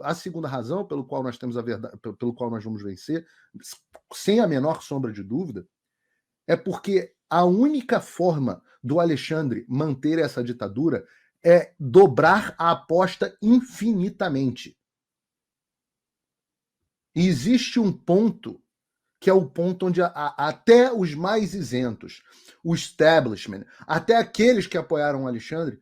A segunda razão pelo qual nós temos a verdade, pelo qual nós vamos vencer, sem a menor sombra de dúvida, é porque a única forma do Alexandre manter essa ditadura é dobrar a aposta infinitamente. E existe um ponto que é o ponto onde até os mais isentos, o establishment, até aqueles que apoiaram o Alexandre,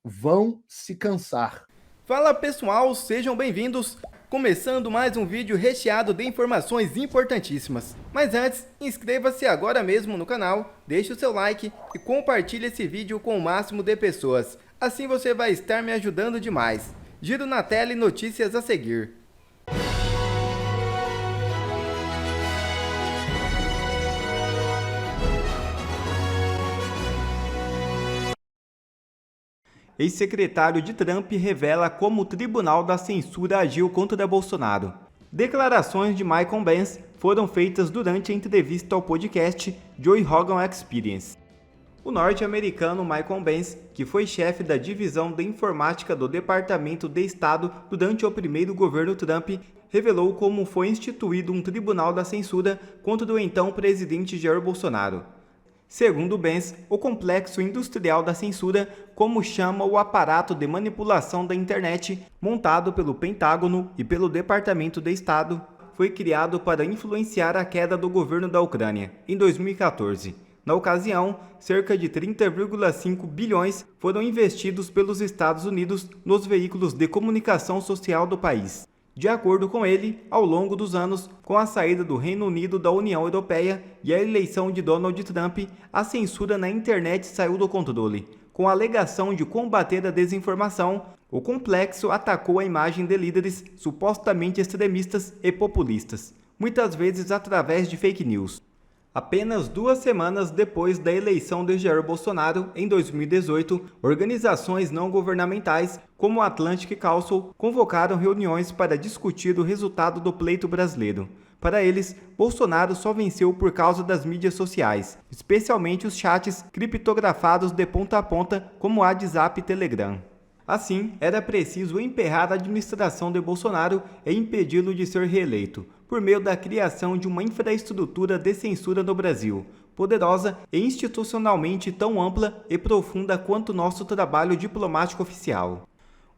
vão se cansar. Fala pessoal, sejam bem-vindos! Começando mais um vídeo recheado de informações importantíssimas. Mas antes, inscreva-se agora mesmo no canal, deixe o seu like e compartilhe esse vídeo com o máximo de pessoas. Assim você vai estar me ajudando demais. Giro na tela e notícias a seguir. Ex-secretário de Trump revela como o Tribunal da Censura agiu contra Bolsonaro. Declarações de Michael Benz foram feitas durante a entrevista ao podcast Joe Rogan Experience. O norte-americano Michael Benz, que foi chefe da divisão de informática do Departamento de Estado durante o primeiro governo Trump, revelou como foi instituído um Tribunal da Censura contra o então presidente Jair Bolsonaro. Segundo Benz, o complexo industrial da censura, como chama o aparato de manipulação da internet, montado pelo Pentágono e pelo Departamento de Estado, foi criado para influenciar a queda do governo da Ucrânia, em 2014. Na ocasião, cerca de 30,5 bilhões foram investidos pelos Estados Unidos nos veículos de comunicação social do país. De acordo com ele, ao longo dos anos, com a saída do Reino Unido da União Europeia e a eleição de Donald Trump, a censura na internet saiu do controle. Com a alegação de combater a desinformação, o complexo atacou a imagem de líderes supostamente extremistas e populistas, muitas vezes através de fake news. Apenas 2 semanas depois da eleição de Jair Bolsonaro, em 2018, organizações não governamentais, como o Atlantic Council, convocaram reuniões para discutir o resultado do pleito brasileiro. Para eles, Bolsonaro só venceu por causa das mídias sociais, especialmente os chats criptografados de ponta a ponta, como o WhatsApp e Telegram. Assim, era preciso emperrar a administração de Bolsonaro e impedi-lo de ser reeleito, por meio da criação de uma infraestrutura de censura no Brasil, poderosa e institucionalmente tão ampla e profunda quanto nosso trabalho diplomático oficial.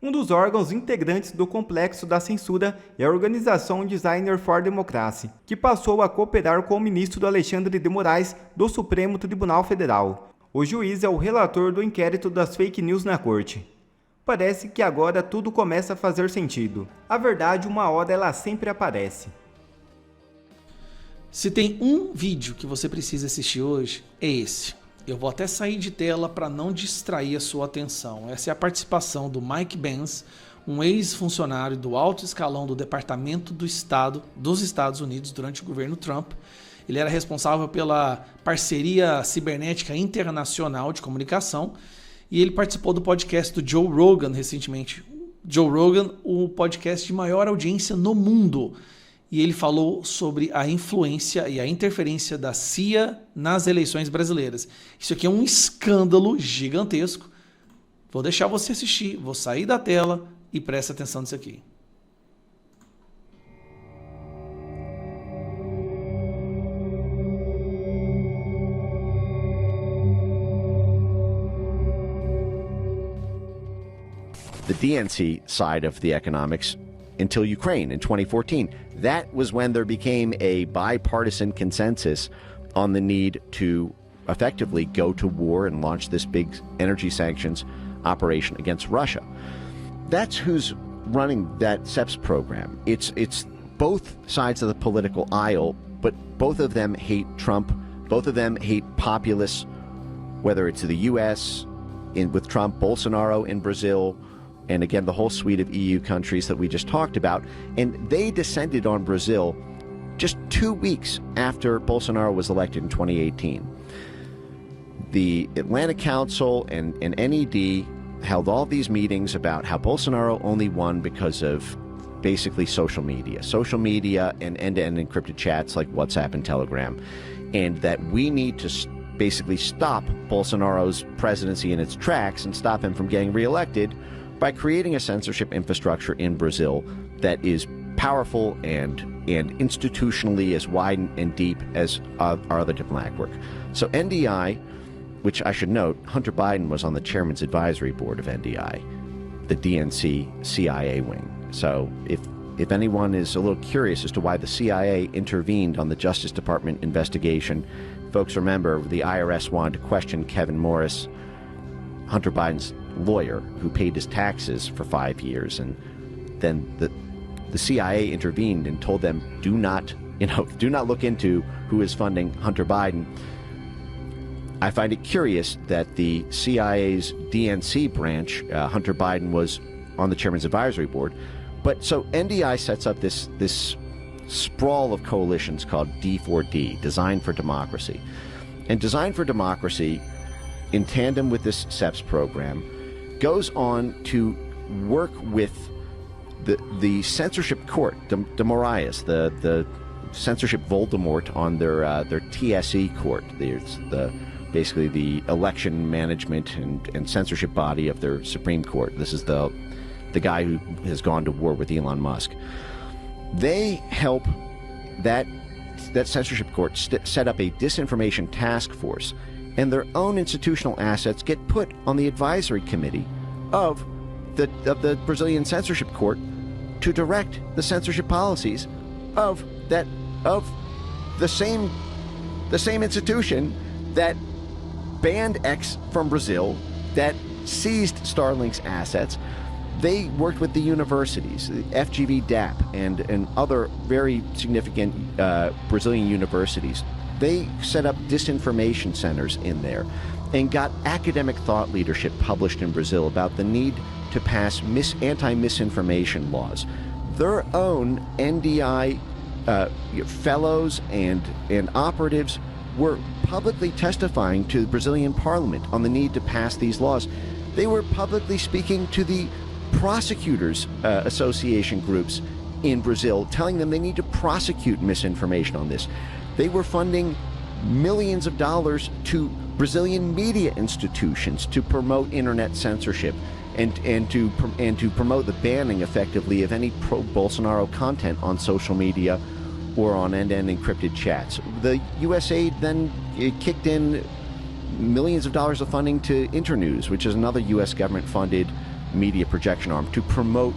Um dos órgãos integrantes do complexo da censura é a organização Designer for Democracy, que passou a cooperar com o ministro Alexandre de Moraes do Supremo Tribunal Federal. O juiz é o relator do inquérito das fake news na corte. Parece que agora tudo começa a fazer sentido. A verdade, uma hora ela sempre aparece. Se tem um vídeo que você precisa assistir hoje, é esse. Eu vou até sair de tela para não distrair a sua atenção. Essa é a participação do Mike Benz, um ex-funcionário do alto escalão do Departamento do Estado dos Estados Unidos durante o governo Trump. Ele era responsável pela parceria cibernética internacional de comunicação e ele participou do podcast do Joe Rogan recentemente. Joe Rogan, o podcast de maior audiência no mundo. E ele falou sobre a influência e a interferência da CIA nas eleições brasileiras. Isso aqui é um escândalo gigantesco. Vou deixar você assistir, vou sair da tela e presta atenção nisso aqui. The DNC side of the economics until Ukraine in 2014. That was when there became a bipartisan consensus on the need to effectively go to war and launch this big energy sanctions operation against Russia. That's who's running that CEPS program. It's both sides of the political aisle, but both of them hate Trump. Both of them hate populists, whether it's the U.S. with Trump, Bolsonaro in Brazil, and again, the whole suite of EU countries that we just talked about. And they descended on Brazil just 2 weeks after Bolsonaro was elected in 2018. The Atlantic Council and NED held all these meetings about how Bolsonaro only won because of basically social media and end-to-end encrypted chats like WhatsApp and Telegram, and that we need to basically stop Bolsonaro's presidency in its tracks and stop him from getting reelected by creating a censorship infrastructure in Brazil that is powerful and institutionally as wide and deep as our other diplomatic work. So NDI, which I should note, Hunter Biden was on the chairman's advisory board of NDI, the DNC CIA wing. So if anyone is a little curious as to why the CIA intervened on the Justice Department investigation, folks remember the IRS wanted to question Kevin Morris, Hunter Biden's lawyer, who paid his taxes for 5 years, and then the CIA intervened and told them, do not look into who is funding Hunter Biden. I find it curious that the CIA's DNC branch, Hunter Biden was on the chairman's advisory board. But so NDI sets up this sprawl of coalitions called D4D, Design for Democracy. And Design for Democracy, in tandem with this CEPS program, goes on to work with the censorship court, de Moraes, the censorship Voldemort on their TSE court. It's basically the election management and censorship body of their Supreme Court. This is the guy who has gone to war with Elon Musk. They help that censorship court set up a disinformation task force, and their own institutional assets get put on the advisory committee of the Brazilian censorship court to direct the censorship policies of the same institution that banned X from Brazil, that seized Starlink's assets. They worked with the universities, the FGV DAP, and other very significant Brazilian universities. They set up disinformation centers in there and got academic thought leadership published in Brazil about the need to pass anti-misinformation laws. Their own NDI fellows and operatives were publicly testifying to the Brazilian parliament on the need to pass these laws. They were publicly speaking to the prosecutors association groups in Brazil, telling them they need to prosecute misinformation on this. They were funding millions of dollars to Brazilian media institutions to promote internet censorship and to promote the banning effectively of any pro-Bolsonaro content on social media or on end-to-end encrypted chats. The USAID then kicked in millions of dollars of funding to Internews, which is another U.S. government-funded media projection arm, to promote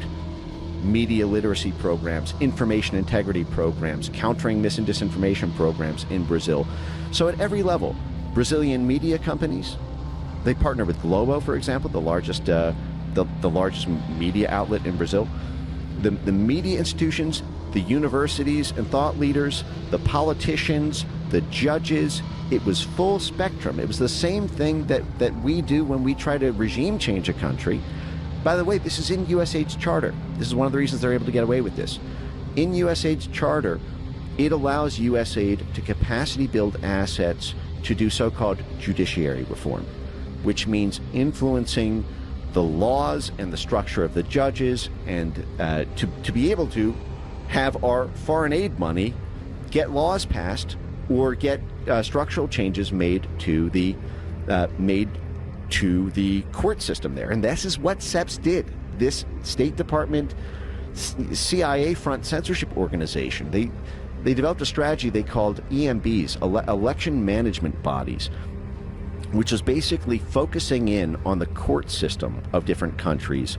media literacy programs, information integrity programs, countering mis and disinformation programs in Brazil. So at every level, Brazilian media companies, they partner with Globo, for example, the largest media outlet in Brazil. The media institutions, the universities and thought leaders, the politicians, the judges, it was full spectrum. It was the same thing that we do when we try to regime change a country. By the way, this is in USAID's charter. This is one of the reasons they're able to get away with this. In USAID's charter, it allows USAID to capacity build assets to do so-called judiciary reform, which means influencing the laws and the structure of the judges, and to be able to have our foreign aid money get laws passed or get structural changes made to the court system there. And this is what CEPS did. This State Department CIA front censorship organization, they developed a strategy they called EMBs, election management bodies, which is basically focusing in on the court system of different countries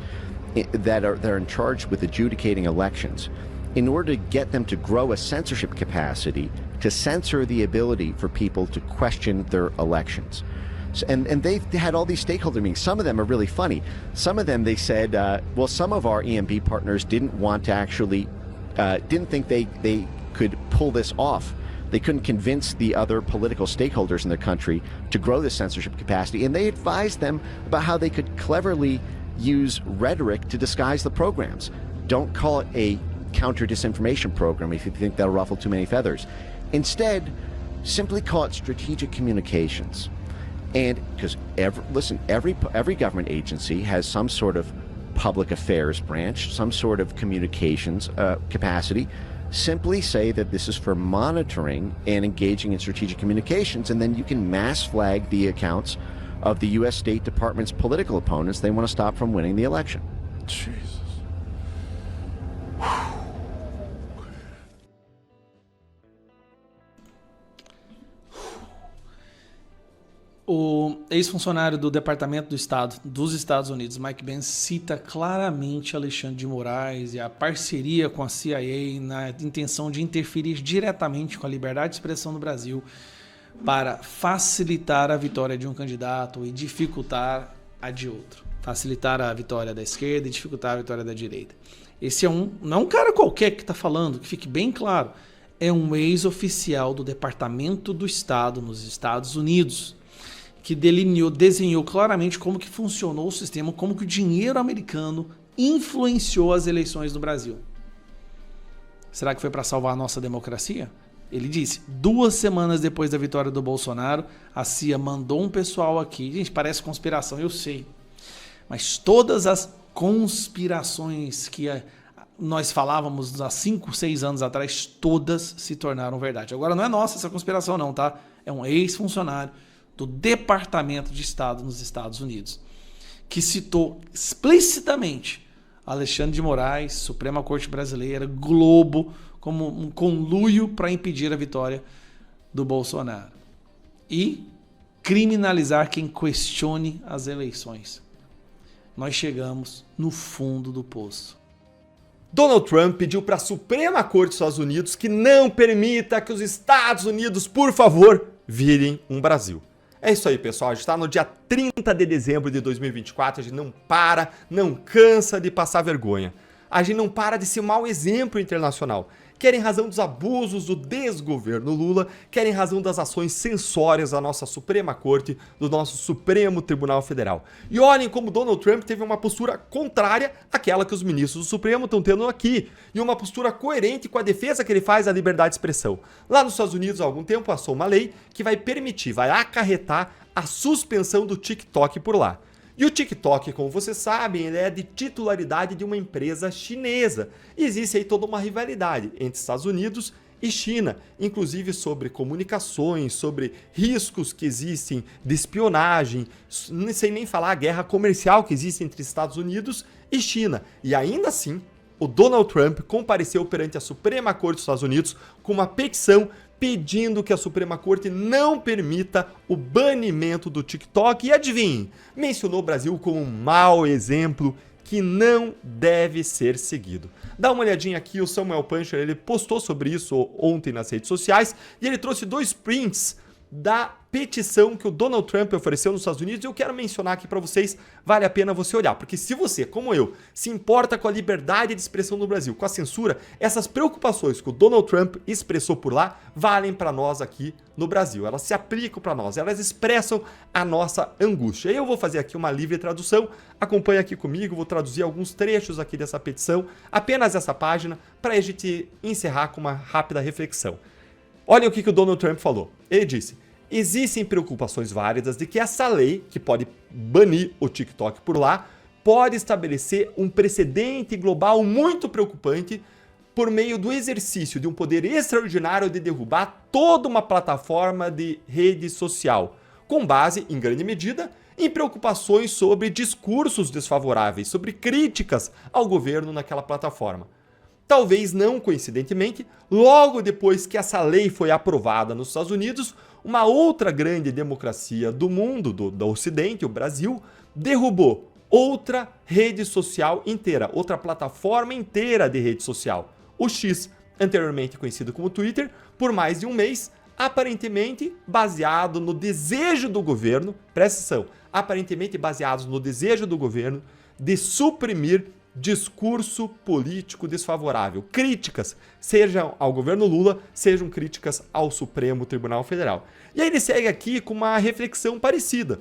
that are in charge with adjudicating elections, in order to get them to grow a censorship capacity to censor the ability for people to question their elections. And they've had all these stakeholder meetings. Some of them are really funny. Some of them, they said, well, some of our EMB partners didn't want to actually, didn't think they could pull this off. They couldn't convince the other political stakeholders in their country to grow this censorship capacity. And they advised them about how they could cleverly use rhetoric to disguise the programs. Don't call it a counter-disinformation program if you think that'll ruffle too many feathers. Instead, simply call it strategic communications. And because every government agency has some sort of public affairs branch, some sort of communications capacity. Simply say that this is for monitoring and engaging in strategic communications, and then you can mass flag the accounts of the U.S. State Department's political opponents they want to stop from winning the election. Jesus. O ex-funcionário do Departamento do Estado dos Estados Unidos, Mike Benz, cita claramente Alexandre de Moraes e a parceria com a CIA na intenção de interferir diretamente com a liberdade de expressão no Brasil para facilitar a vitória de um candidato e dificultar a de outro. Facilitar a vitória da esquerda e dificultar a vitória da direita. Esse não é um cara qualquer que está falando, que fique bem claro. É um ex-oficial do Departamento do Estado nos Estados Unidos, que desenhou claramente como que funcionou o sistema, como que o dinheiro americano influenciou as eleições no Brasil. Será que foi para salvar a nossa democracia? Ele disse, 2 semanas depois da vitória do Bolsonaro, a CIA mandou um pessoal aqui. Gente, parece conspiração, eu sei. Mas todas as conspirações que nós falávamos há 5, 6 anos atrás, todas se tornaram verdade. Agora não é nossa essa conspiração não, tá? É um ex-funcionário do Departamento de Estado nos Estados Unidos, que citou explicitamente Alexandre de Moraes, Suprema Corte Brasileira, Globo, como um conluio para impedir a vitória do Bolsonaro. E criminalizar quem questione as eleições. Nós chegamos no fundo do poço. Donald Trump pediu para a Suprema Corte dos Estados Unidos que não permita que os Estados Unidos, por favor, virem um Brasil. É isso aí, pessoal. A gente está no dia 30 de dezembro de 2024. A gente não cansa de passar vergonha. A gente não para de ser um mau exemplo internacional. Quer em razão dos abusos do desgoverno Lula, quer em razão das ações censórias da nossa Suprema Corte, do nosso Supremo Tribunal Federal. E olhem como Donald Trump teve uma postura contrária àquela que os ministros do Supremo estão tendo aqui, e uma postura coerente com a defesa que ele faz da liberdade de expressão. Lá nos Estados Unidos, há algum tempo, passou uma lei que vai acarretar a suspensão do TikTok por lá. E o TikTok, como vocês sabem, ele é de titularidade de uma empresa chinesa. E existe aí toda uma rivalidade entre Estados Unidos e China, inclusive sobre comunicações, sobre riscos que existem de espionagem, sem nem falar a guerra comercial que existe entre Estados Unidos e China. E ainda assim, o Donald Trump compareceu perante a Suprema Corte dos Estados Unidos com uma petição pedindo que a Suprema Corte não permita o banimento do TikTok e, adivinhem, mencionou o Brasil como um mau exemplo que não deve ser seguido. Dá uma olhadinha aqui, o Samuel Puncher, ele postou sobre isso ontem nas redes sociais e ele trouxe 2 prints da petição que o Donald Trump ofereceu nos Estados Unidos. Eu quero mencionar aqui para vocês, vale a pena você olhar, porque se você, como eu, se importa com a liberdade de expressão no Brasil, com a censura, essas preocupações que o Donald Trump expressou por lá, valem para nós aqui no Brasil. Elas se aplicam para nós, elas expressam a nossa angústia. Eu vou fazer aqui uma livre tradução, acompanha aqui comigo, vou traduzir alguns trechos aqui dessa petição, apenas essa página, para a gente encerrar com uma rápida reflexão. Olhem o que o Donald Trump falou. Ele disse: existem preocupações válidas de que essa lei, que pode banir o TikTok por lá, pode estabelecer um precedente global muito preocupante por meio do exercício de um poder extraordinário de derrubar toda uma plataforma de rede social, com base, em grande medida, em preocupações sobre discursos desfavoráveis, sobre críticas ao governo naquela plataforma. Talvez não coincidentemente, logo depois que essa lei foi aprovada nos Estados Unidos, uma outra grande democracia do mundo, do Ocidente, o Brasil, derrubou outra rede social inteira, outra plataforma inteira de rede social, o X, anteriormente conhecido como Twitter, por mais de um mês, aparentemente baseado no desejo do governo, presta atenção, aparentemente baseados no desejo do governo de suprimir discurso político desfavorável, críticas, sejam ao governo Lula, sejam críticas ao Supremo Tribunal Federal. E aí ele segue aqui com uma reflexão parecida,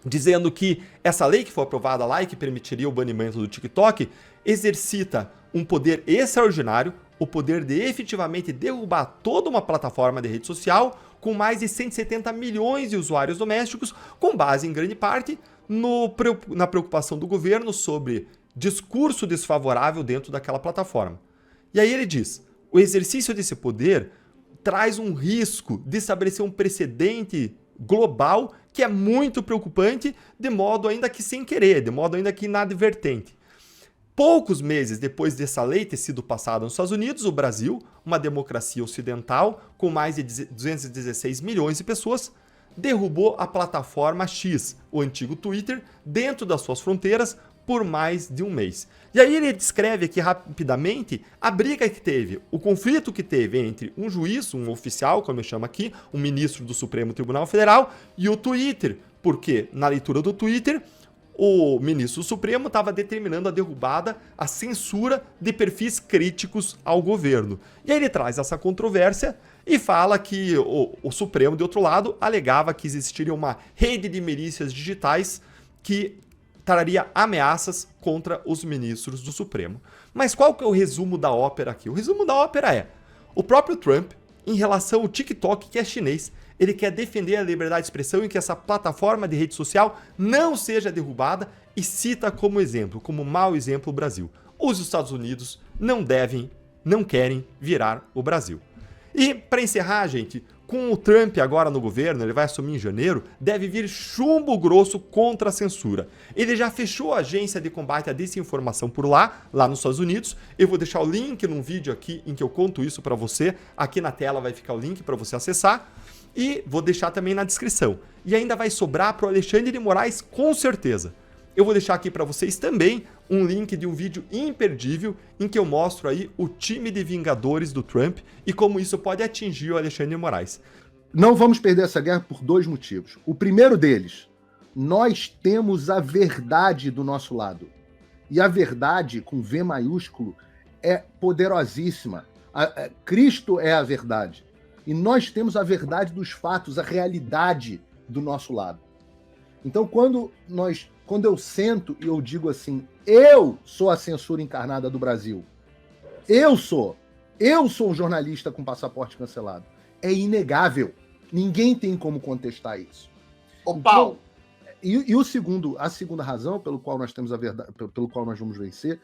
dizendo que essa lei que foi aprovada lá e que permitiria o banimento do TikTok exercita um poder extraordinário, o poder de efetivamente derrubar toda uma plataforma de rede social com mais de 170 milhões de usuários domésticos, com base em grande parte na preocupação do governo sobre discurso desfavorável dentro daquela plataforma. E aí ele diz: o exercício desse poder traz um risco de estabelecer um precedente global que é muito preocupante, de modo ainda que sem querer, de modo ainda que inadvertente. poucos meses depois dessa lei ter sido passada nos Estados Unidos, o Brasil, uma democracia ocidental com mais de 216 milhões de pessoas, derrubou a plataforma X, o antigo Twitter, dentro das suas fronteiras por mais de um mês. E aí ele descreve aqui rapidamente a briga que teve, o conflito que teve entre um juiz, um oficial, como eu chamo aqui, um ministro do Supremo Tribunal Federal, e o Twitter, porque na leitura do Twitter, o ministro do Supremo estava determinando a derrubada, a censura de perfis críticos ao governo. E aí ele traz essa controvérsia e fala que o Supremo, de outro lado, alegava que existiria uma rede de milícias digitais que traria ameaças contra os ministros do Supremo. Mas qual que é o resumo da ópera aqui? O resumo da ópera é: o próprio Trump, em relação ao TikTok, que é chinês, ele quer defender a liberdade de expressão e que essa plataforma de rede social não seja derrubada e cita como exemplo, como mau exemplo, o Brasil. Os Estados Unidos não querem virar o Brasil. E, para encerrar, gente, com o Trump agora no governo, ele vai assumir em janeiro, deve vir chumbo grosso contra a censura. Ele já fechou a agência de combate à desinformação por lá nos Estados Unidos. Eu vou deixar o link num vídeo aqui em que eu conto isso para você. Aqui na tela vai ficar o link para você acessar. E vou deixar também na descrição. E ainda vai sobrar para o Alexandre de Moraes, com certeza. Eu vou deixar aqui para vocês também um link de um vídeo imperdível em que eu mostro aí o time de vingadores do Trump e como isso pode atingir o Alexandre de Moraes. Não vamos perder essa guerra por dois motivos. O primeiro deles, nós temos a verdade do nosso lado. E a verdade, com V maiúsculo, é poderosíssima. Cristo é a verdade. E nós temos a verdade dos fatos, a realidade do nosso lado. Então, quando eu sento e eu digo assim, eu sou a censura encarnada do Brasil, eu sou um jornalista com passaporte cancelado, é inegável. Ninguém tem como contestar isso. Ô, Paulo. Então, a segunda razão pelo qual nós temos a verdade, pelo qual nós vamos vencer,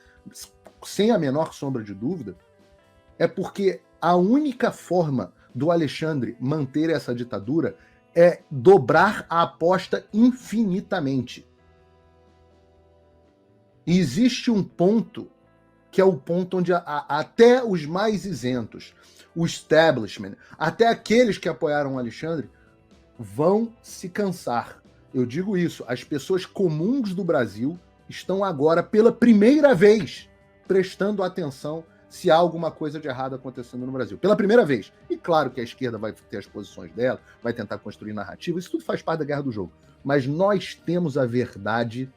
sem a menor sombra de dúvida, é porque a única forma do Alexandre manter essa ditadura é dobrar a aposta infinitamente. E existe um ponto, que é o ponto onde até os mais isentos, o establishment, até aqueles que apoiaram o Alexandre, vão se cansar. Eu digo isso, as pessoas comuns do Brasil estão agora, pela primeira vez, prestando atenção se há alguma coisa de errado acontecendo no Brasil. Pela primeira vez. E claro que a esquerda vai ter as posições dela, vai tentar construir narrativa, isso tudo faz parte da guerra do jogo. Mas nós temos a verdade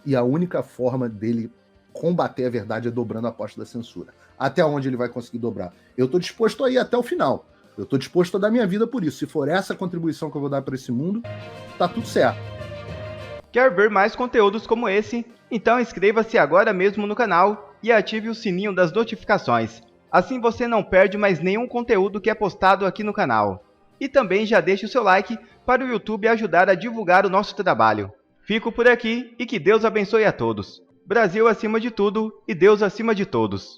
e a única forma dele combater a verdade é dobrando a aposta da censura. Até onde ele vai conseguir dobrar? Eu estou disposto a ir até o final. Eu estou disposto a dar minha vida por isso. Se for essa a contribuição que eu vou dar para esse mundo, tá tudo certo. Quer ver mais conteúdos como esse? Então inscreva-se agora mesmo no canal e ative o sininho das notificações. Assim você não perde mais nenhum conteúdo que é postado aqui no canal. E também já deixe o seu like para o YouTube ajudar a divulgar o nosso trabalho. Fico por aqui e que Deus abençoe a todos. Brasil acima de tudo e Deus acima de todos.